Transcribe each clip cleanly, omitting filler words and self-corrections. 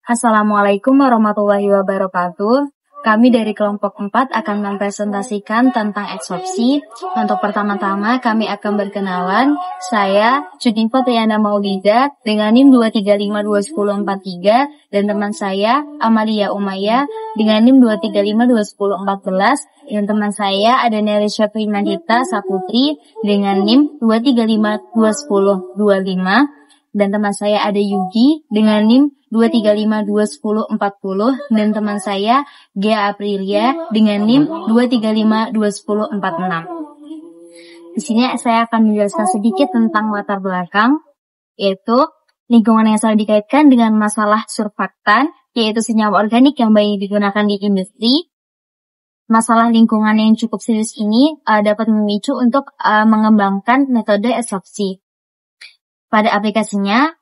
Assalamualaikum warahmatullahi wabarakatuh. Kami dari kelompok 4 akan mempresentasikan tentang adsorpsi. Untuk pertama-tama kami akan berkenalan. Saya Judinfo Triana Maulida dengan NIM 2352103 dan teman saya Amalia Umaya dengan NIM 2352114 dan teman saya ada Nelly Syafrinandita Saputri dengan NIM 2352125 dan teman saya ada Yugi dengan NIM 235211040 dan teman saya Gia Aprilia dengan NIM 2352146. Di sini saya akan menjelaskan sedikit tentang latar belakang, yaitu lingkungan yang selalu dikaitkan dengan masalah surfaktan, yaitu senyawa organik yang banyak digunakan di industri. Masalah lingkungan yang cukup serius ini dapat memicu untuk mengembangkan metode adsorpsi. Pada aplikasinya,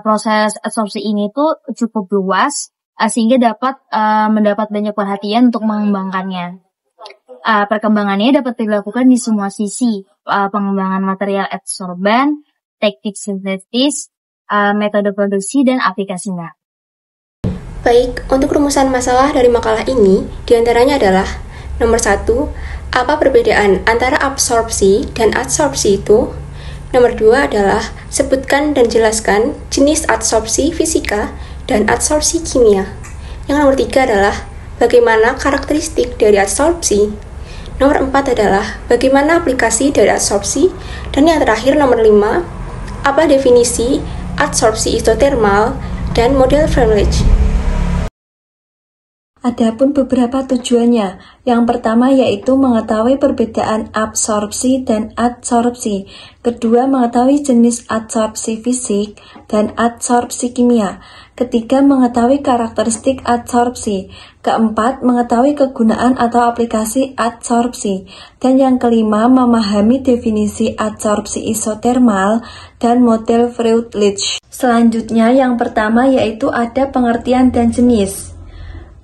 proses adsorpsi ini tuh cukup luas, sehingga dapat mendapat banyak perhatian untuk mengembangkannya. Perkembangannya dapat dilakukan di semua sisi, pengembangan material adsorban, teknik sintetis, metode produksi, dan aplikasinya. Baik, untuk rumusan masalah dari makalah ini, diantaranya adalah nomor 1, apa perbedaan antara absorpsi dan adsorpsi itu? Nomor 2 adalah sebutkan dan jelaskan jenis adsorpsi fisika dan adsorpsi kimia. Yang nomor 3 adalah bagaimana karakteristik dari adsorpsi. Nomor 4 adalah bagaimana aplikasi dari adsorpsi. Dan yang terakhir nomor 5, apa definisi adsorpsi isotermal dan model Freundlich. Adapun beberapa tujuannya, yang pertama yaitu mengetahui perbedaan absorpsi dan adsorpsi, kedua mengetahui jenis adsorpsi fisik dan adsorpsi kimia, ketiga mengetahui karakteristik adsorpsi, keempat mengetahui kegunaan atau aplikasi adsorpsi, dan yang kelima memahami definisi adsorpsi isotermal dan model Freundlich. Selanjutnya yang pertama yaitu ada pengertian dan jenis.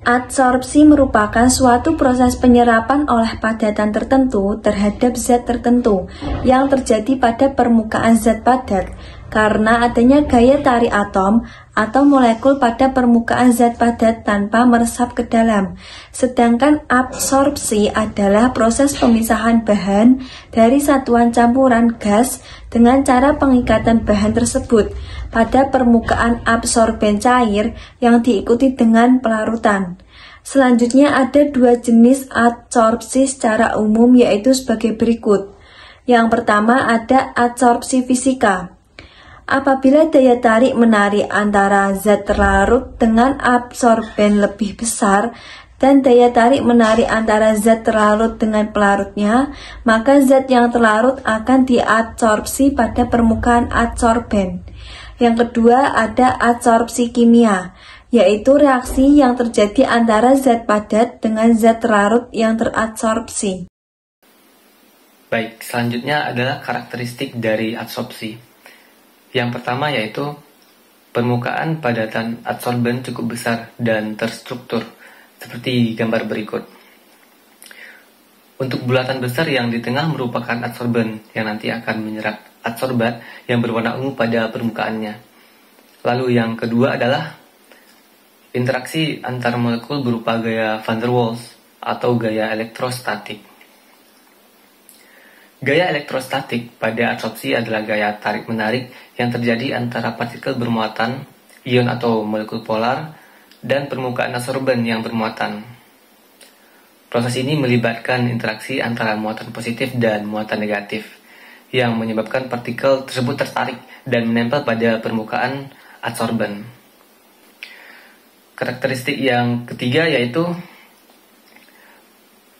Adsorpsi merupakan suatu proses penyerapan oleh padatan tertentu terhadap zat tertentu yang terjadi pada permukaan zat padat karena adanya gaya tarik atom atau molekul pada permukaan zat padat tanpa meresap ke dalam. Sedangkan absorpsi adalah proses pemisahan bahan dari satuan campuran gas dengan cara pengikatan bahan tersebut pada permukaan absorben cair yang diikuti dengan pelarutan. Selanjutnya ada dua jenis adsorpsi secara umum yaitu sebagai berikut. Yang pertama ada adsorpsi fisika. Apabila daya tarik menarik antara zat terlarut dengan absorben lebih besar dan daya tarik menarik antara zat terlarut dengan pelarutnya, maka zat yang terlarut akan diadsorpsi pada permukaan adsorben. Yang kedua ada adsorpsi kimia, yaitu reaksi yang terjadi antara zat padat dengan zat terlarut yang teradsorpsi. Baik, selanjutnya adalah karakteristik dari adsorpsi. Yang pertama yaitu permukaan padatan adsorben cukup besar dan terstruktur, seperti gambar berikut. Untuk bulatan besar yang di tengah merupakan adsorben yang nanti akan menyerap adsorbat yang berwarna ungu pada permukaannya. Lalu yang kedua adalah interaksi antar molekul berupa gaya van der Waals atau gaya elektrostatik. Gaya elektrostatik pada adsorpsi adalah gaya tarik-menarik yang terjadi antara partikel bermuatan, ion atau molekul polar, dan permukaan adsorben yang bermuatan. Proses ini melibatkan interaksi antara muatan positif dan muatan negatif, yang menyebabkan partikel tersebut tertarik dan menempel pada permukaan adsorben. Karakteristik yang ketiga yaitu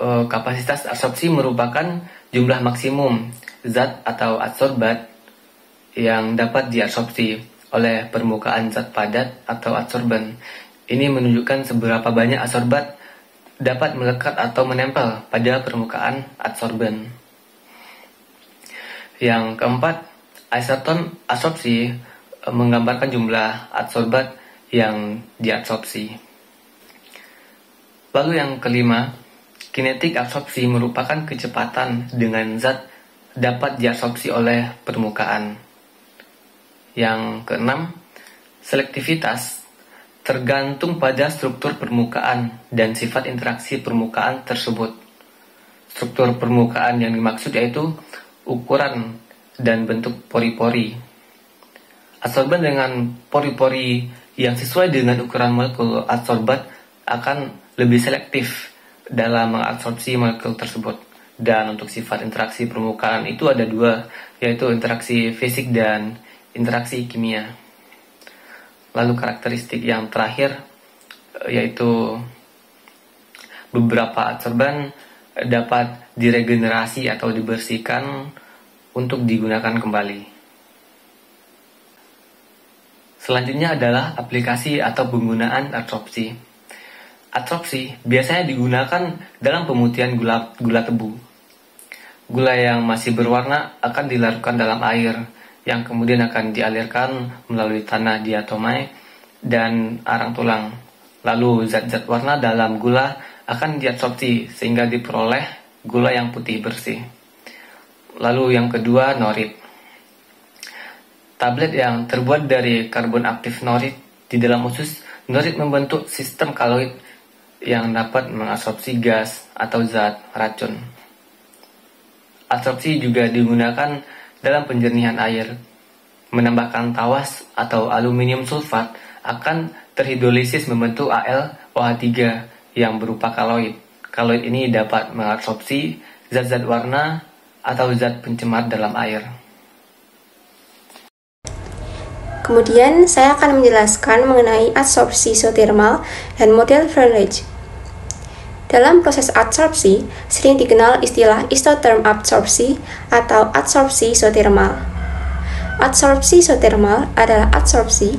kapasitas adsorpsi merupakan jumlah maksimum zat atau adsorbat yang dapat diadsorpsi oleh permukaan zat padat atau adsorben. Ini menunjukkan seberapa banyak adsorbat dapat melekat atau menempel pada permukaan adsorben. Yang keempat, isoton adsorpsi menggambarkan jumlah adsorbat yang diadsorpsi. Lalu yang kelima, kinetik absorpsi merupakan kecepatan dengan zat dapat diabsorpsi oleh permukaan. Yang keenam, selektivitas tergantung pada struktur permukaan dan sifat interaksi permukaan tersebut. Struktur permukaan yang dimaksud yaitu ukuran dan bentuk pori-pori. Adsorban dengan pori-pori yang sesuai dengan ukuran molekul adsorbat akan lebih selektif dalam mengabsorpsi molekul tersebut. Dan untuk sifat interaksi permukaan itu ada dua, yaitu interaksi fisik dan interaksi kimia. Lalu karakteristik yang terakhir yaitu beberapa adsorban dapat diregenerasi atau dibersihkan untuk digunakan kembali. Selanjutnya adalah aplikasi atau penggunaan adsorpsi. Adsorpsi biasanya digunakan dalam pemutihan gula tebu. Gula yang masih berwarna akan dilarutkan dalam air, yang kemudian akan dialirkan melalui tanah diatomai dan arang tulang. Lalu zat-zat warna dalam gula akan diadsorpsi sehingga diperoleh gula yang putih bersih. Lalu yang kedua, norit. Tablet yang terbuat dari karbon aktif norit di dalam usus, norit membentuk sistem kaloid yang dapat mengabsorpsi gas atau zat racun. Adsorpsi juga digunakan dalam penjernihan air. Menambahkan tawas atau aluminium sulfat akan terhidrolisis membentuk AlOH3 yang berupa kaloid. Kaloid ini dapat mengabsorpsi zat-zat warna atau zat pencemar dalam air. Kemudian saya akan menjelaskan mengenai adsorpsi isotermal dan model Freundlich. Dalam proses adsorpsi, sering dikenal istilah isotherm absorpsi atau adsorpsi isotermal. Adsorpsi isotermal adalah adsorpsi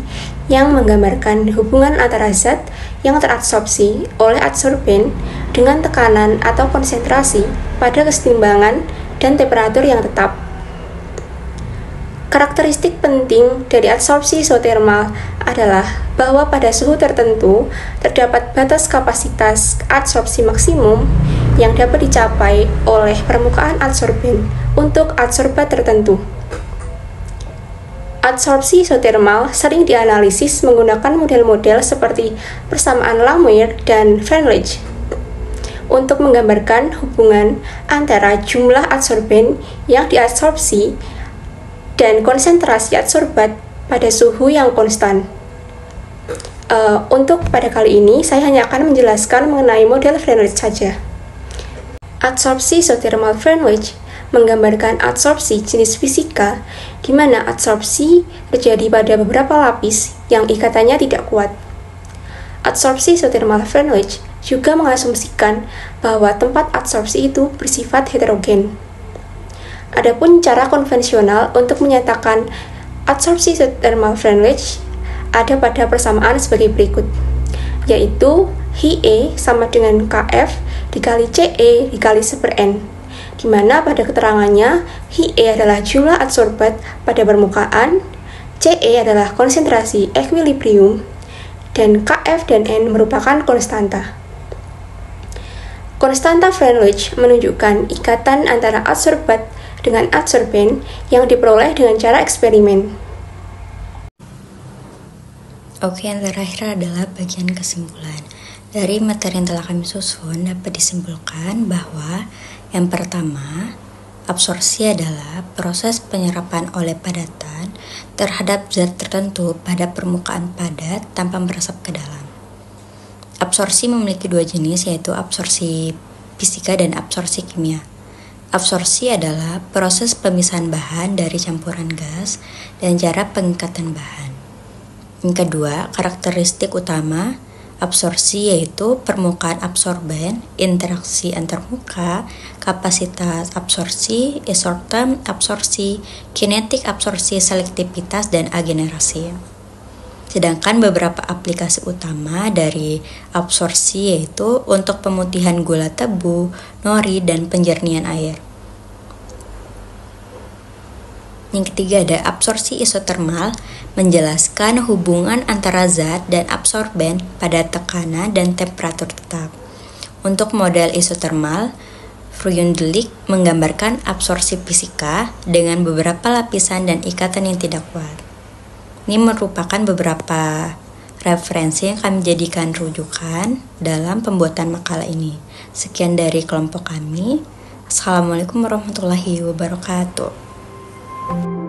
yang menggambarkan hubungan antara zat yang teradsorpsi oleh adsorben dengan tekanan atau konsentrasi pada kesetimbangan dan temperatur yang tetap. Karakteristik penting dari adsorpsi isotermal adalah bahwa pada suhu tertentu terdapat batas kapasitas adsorpsi maksimum yang dapat dicapai oleh permukaan adsorben untuk adsorbat tertentu. Adsorpsi isotermal sering dianalisis menggunakan model-model seperti persamaan Lamuir dan Freundlich untuk menggambarkan hubungan antara jumlah adsorben yang diadsorpsi dan konsentrasi adsorbat pada suhu yang konstan. Untuk pada kali ini, saya hanya akan menjelaskan mengenai model Freundlich saja. Adsorpsi isotermal Freundlich menggambarkan adsorpsi jenis fisika, di mana adsorpsi terjadi pada beberapa lapis yang ikatannya tidak kuat. Adsorpsi isotermal Freundlich juga mengasumsikan bahwa tempat adsorpsi itu bersifat heterogen. Adapun cara konvensional untuk menyatakan adsorpsi isotermal Freundlich ada pada persamaan sebagai berikut, yaitu HE sama dengan KF dikali CE dikali 1/N, di mana pada keterangannya HE adalah jumlah adsorbat pada permukaan, CE adalah konsentrasi ekuilibrium, dan KF dan N merupakan konstanta. Konstanta Freundlich menunjukkan ikatan antara adsorbat dengan adsorben yang diperoleh dengan cara eksperimen. Oke, yang terakhir adalah bagian kesimpulan. Dari materi yang telah kami susun dapat disimpulkan bahwa yang pertama, absorpsi adalah proses penyerapan oleh padatan terhadap zat tertentu pada permukaan padat tanpa meresap ke dalam. Absorpsi memiliki dua jenis, yaitu absorpsi fisika dan absorpsi kimia. Absorpsi adalah proses pemisahan bahan dari campuran gas dan cara pengikatan bahan. Yang kedua, karakteristik utama absorpsi yaitu permukaan absorben, interaksi antarmuka, kapasitas absorpsi, isotherm absorpsi, kinetik absorpsi, selektivitas, dan agenerasi. Sedangkan beberapa aplikasi utama dari absorpsi yaitu untuk pemutihan gula tebu, nori, dan penjernihan air. Yang ketiga ada absorpsi isotermal, menjelaskan hubungan antara zat dan absorben pada tekanan dan temperatur tetap. Untuk model isotermal, Freundlich menggambarkan absorpsi fisika dengan beberapa lapisan dan ikatan yang tidak kuat. Ini merupakan beberapa referensi yang kami jadikan rujukan dalam pembuatan makalah ini. Sekian dari kelompok kami. Assalamualaikum warahmatullahi wabarakatuh.